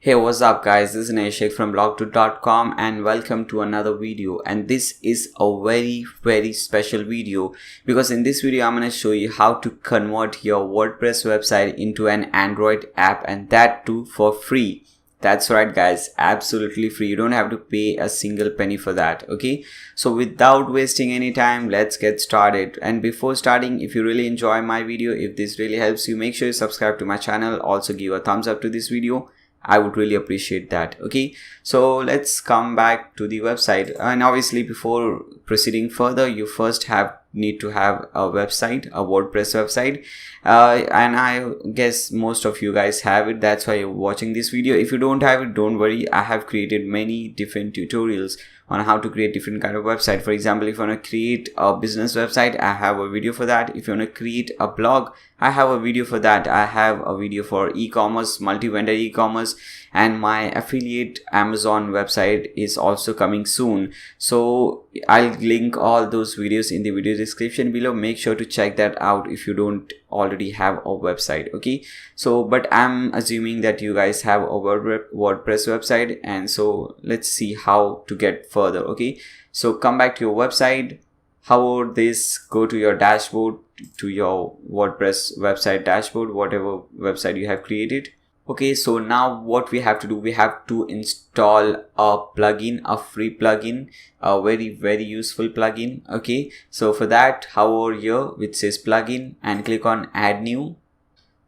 Hey, what's up guys, this is Neshek from blog2.com and welcome to another video. And this is a very special video because in this video I'm going to show you how to convert your WordPress website into an Android app, and that too for free. That's right guys, absolutely free. You don't have to pay a single penny for that. Okay, so without wasting any time, let's get started. And before starting, if you really enjoy my video, if this really helps you, make sure you subscribe to my channel. Also give a thumbs up to this video. I would really appreciate that. Okay, so let's come back to the website, and obviously before proceeding further, you first need to have a website, a WordPress website, and I guess most of you guys have it. That's why you're watching this video. If you don't have it, don't worry, I have created many different tutorials on how to create different kind of website. For example, if you want to create a business website, I have a video for that. If you want to create a blog, I have a video for that. I have a video for e-commerce, multi-vendor e-commerce, and my affiliate Amazon website is also coming soon. So I'll link all those videos in the video description below. Make sure to check that out if you don't already have a website. Okay, so but I'm assuming that you guys have a WordPress website, and so let's see how to get further. Okay, so come back to your website. How about this? Go to your dashboard, to your WordPress website dashboard, whatever website you have created. Okay, so now what we have to do, we have to install a plugin, a free plugin, a very useful plugin. Okay, so for that, hover over here which says plugin and click on add new.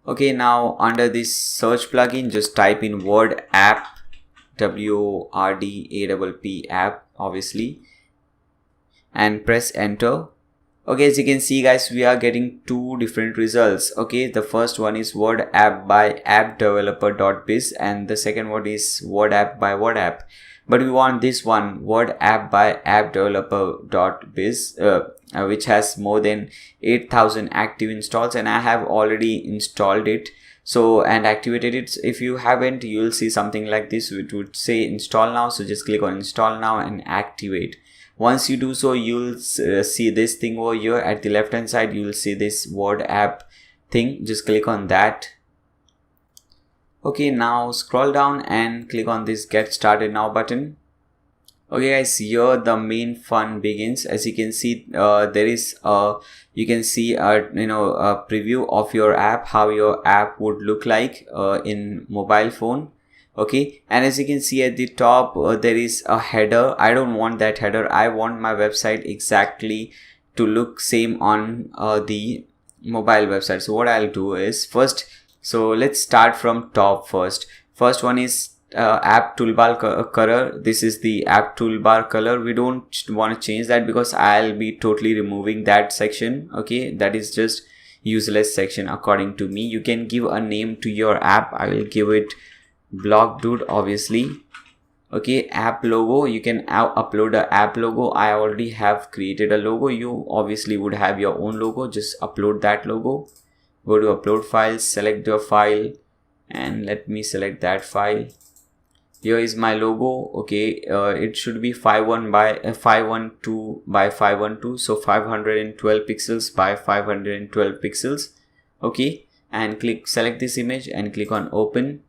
Okay, now under this search plugin, just type in WordApp, WordApp app obviously, and press enter. Okay, as you can see guys, we are getting two different results. Okay, the first one is WordApp by appdeveloper.biz and the second one is WordApp by WordApp. But we want this one, WordApp by appdeveloper.biz, which has more than 8,000 active installs, and I have already installed it so and activated it. If you haven't, you'll see something like this. It would say install now, so just click on install now and activate. Once you do so, you'll see this thing over here at the left hand side. You'll see this WordApp thing. Just click on that. Okay, now scroll down and click on this get started now button. Okay guys, here the main fun begins. As you can see, there is you can see a preview of your app, how your app would look like in mobile phone. Okay, and as you can see at the top, there is a header. I don't want that header. I want my website exactly to look same on the mobile website. So what I'll do is first, so let's start from top first. First one is app toolbar color. This is the app toolbar color. We don't want to change that because I'll be totally removing that section. Okay, that is just useless section according to me. You can give a name to your app. I will give it blog dude obviously. Okay, app logo, you can upload a app logo. I already have created a logo. You obviously would have your own logo. Just upload that logo. Go to upload files, select your file, and let me select that file. Here is my logo. Okay, it should be 512 by 512, so 512 pixels by 512 pixels. Okay, and select this image and click on open.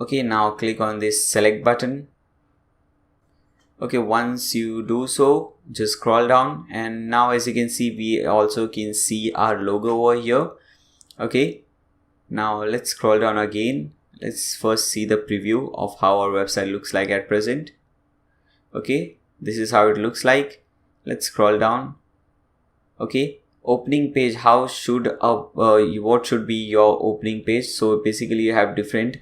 Okay, now click on this select button. Okay, once you do so, just scroll down, and now as you can see, we also can see our logo over here. Okay, now let's scroll down again. Let's first see the preview of how our website looks like at present. Okay, this is how it looks like. Let's scroll down. Okay, opening page, how should what should be your opening page? So basically you have different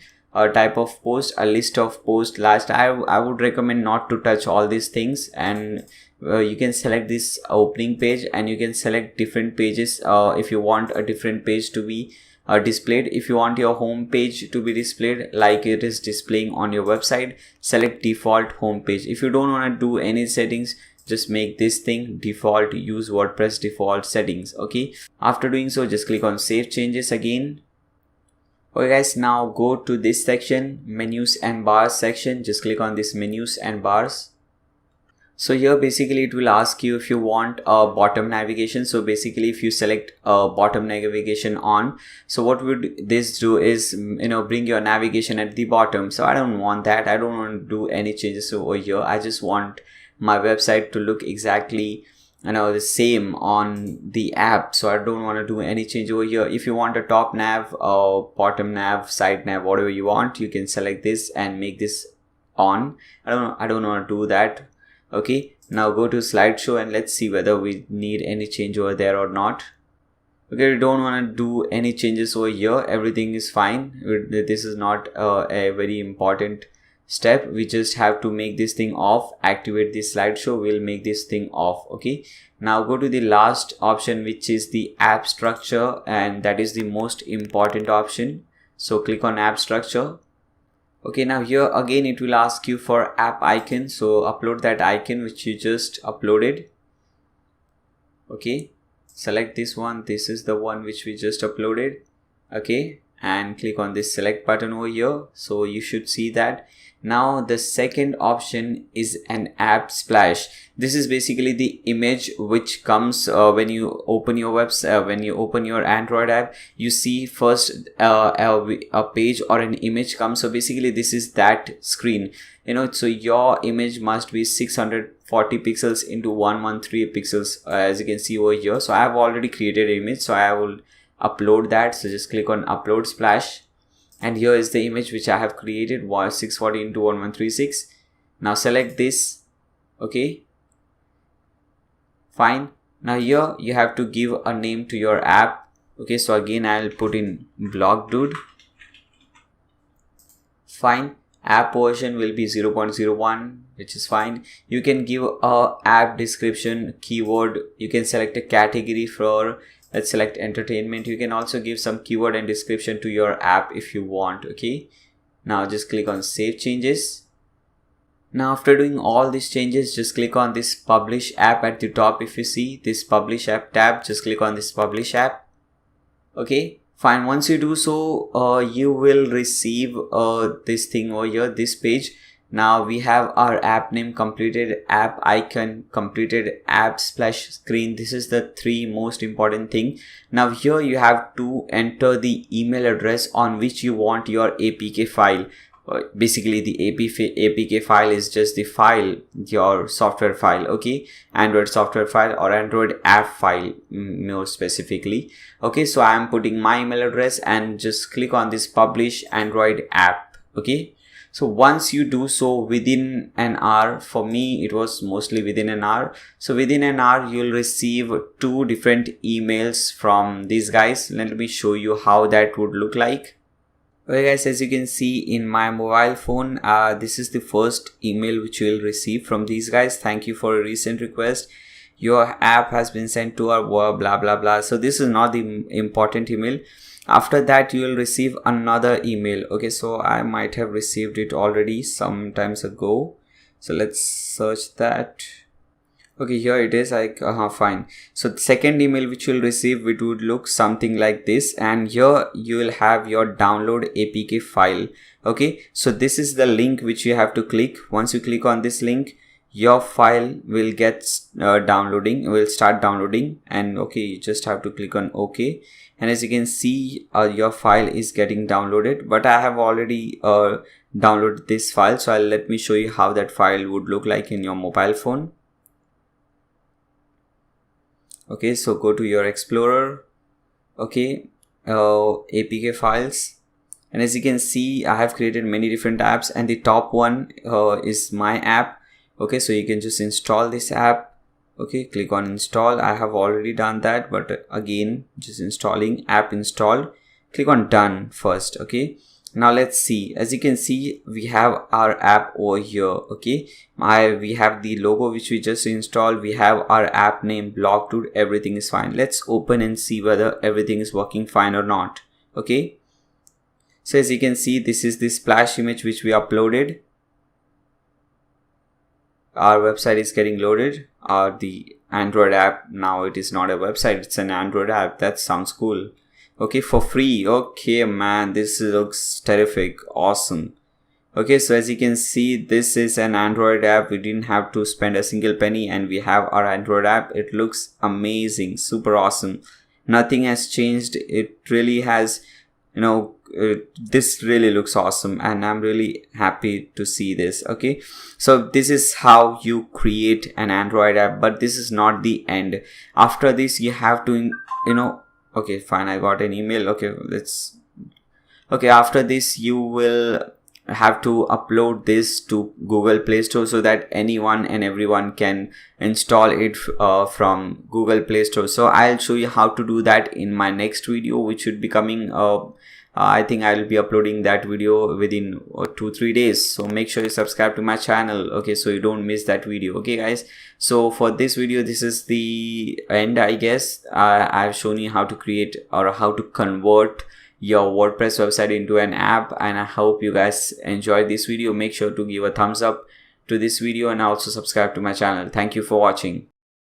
type of post, a list of post. I would recommend not to touch all these things, and you can select this opening page, and you can select different pages if you want a different page to be displayed. If you want your home page to be displayed like it is displaying on your website, select default home page. If you don't want to do any settings, just make this thing default. Use WordPress default settings. Okay, after doing so, just click on save changes again. Okay guys, now go to this section, menus and bars section. Just click on this menus and bars. So here basically it will ask you if you want a bottom navigation. So basically if you select bottom navigation on, so what would this do is, bring your navigation at the bottom. So I don't want that. I don't want to do any changes over here. I just want my website to look exactly the same on the app. So I don't want to do any change over here. If you want a top nav or bottom nav, side nav, whatever you want, you can select this and make this on. I don't want to do that. Okay, now go to slideshow and let's see whether we need any change over there or not. Okay, we don't want to do any changes over here. Everything is fine. This is not a very important step. We just have to make this thing off, activate the slideshow. We'll make this thing off. Okay, now go to the last option, which is the app structure, and that is the most important option. So click on app structure. Okay, now here again it will ask you for app icon. So upload that icon which you just uploaded. Okay, select this one. This is the one which we just uploaded. Okay, and click on this select button over here. So you should see that. Now the second option is an app splash. This is basically the image which comes when you open your website, when you open your Android app. You see first a page or an image comes. So basically this is that screen. So your image must be 640 pixels into 113 pixels, as you can see over here. So I have already created an image, so I will upload that. So just click on upload splash. And here is the image which I have created, was 640 into 1136. Now select this. Okay, fine. Now here you have to give a name to your app. Okay, so again I'll put in blog dude. Fine. App version will be 0.01, which is fine. You can give a app description keyword. You can select a category for, let's select entertainment. You can also give some keyword and description to your app if you want. Okay, now just click on save changes. Now after doing all these changes, just click on this publish app at the top. If you see this publish app tab, just click on this publish app. Okay, fine. Once you do so, you will receive this thing over here, this page. Now we have our app name, completed app icon, completed app splash screen. This is the three most important thing. Now here you have to enter the email address on which you want your APK file. Basically the APK file is just the file, your software file. Okay, Android software file or Android app file more specifically. Okay, so I am putting my email address and just click on this publish Android app. Okay, so once you do so, within an hour, for me it was mostly within an hour. So within an hour you'll receive 2 different emails from these guys. Let me show you how that would look like. Okay guys, as you can see in my mobile phone, this is the first email which you will receive from these guys. Thank you for a recent request. Your app has been sent to our blah blah blah. So this is not the important email. After that you will receive another email. Okay, so I might have received it already some times ago. So let's search that. Okay, here it is. Fine. So the second email which you'll receive, it would look something like this, and here you will have your download APK file. Okay, so this is the link which you have to click. Once you click on this link, your file will get downloading, will start downloading, and okay, you just have to click on OK. And as you can see, your file is getting downloaded, but I have already downloaded this file. So let me show you how that file would look like in your mobile phone. Okay, so go to your Explorer. Okay, APK files, and as you can see, I have created many different apps, and the top one is my app. Okay, so you can just install this app. Okay, click on install. I have already done that, but again, just installing, app installed. Click on done first. Okay, now let's see. As you can see, we have our app over here. Okay, we have the logo which we just installed. We have our app name, blog dude. Everything is fine. Let's open and see whether everything is working fine or not. Okay, so as you can see, this is the splash image which we uploaded. Our website is getting loaded. The Android app, now it is not a website, it's an Android app. That sounds cool. Okay, for free. Okay man, this looks terrific, awesome. Okay, so as you can see, this is an Android app. We didn't have to spend a single penny, and we have our Android app. It looks amazing, super awesome. Nothing has changed. It really has, this really looks awesome, and I'm really happy to see this. Okay, so this is how you create an Android app, but this is not the end. After this, you have to, okay, fine, I got an email. Okay, after this, you will have to upload this to Google Play Store so that anyone and everyone can install it from Google Play Store. So I'll show you how to do that in my next video, which should be coming. I think I'll be uploading that video within 2-3 days. So make sure you subscribe to my channel, okay, so you don't miss that video. Okay guys, so for this video, this is the end, I guess. I've shown you how to create or how to convert your WordPress website into an app, and I hope you guys enjoyed this video. Make sure to give a thumbs up to this video and also subscribe to my channel. Thank you for watching.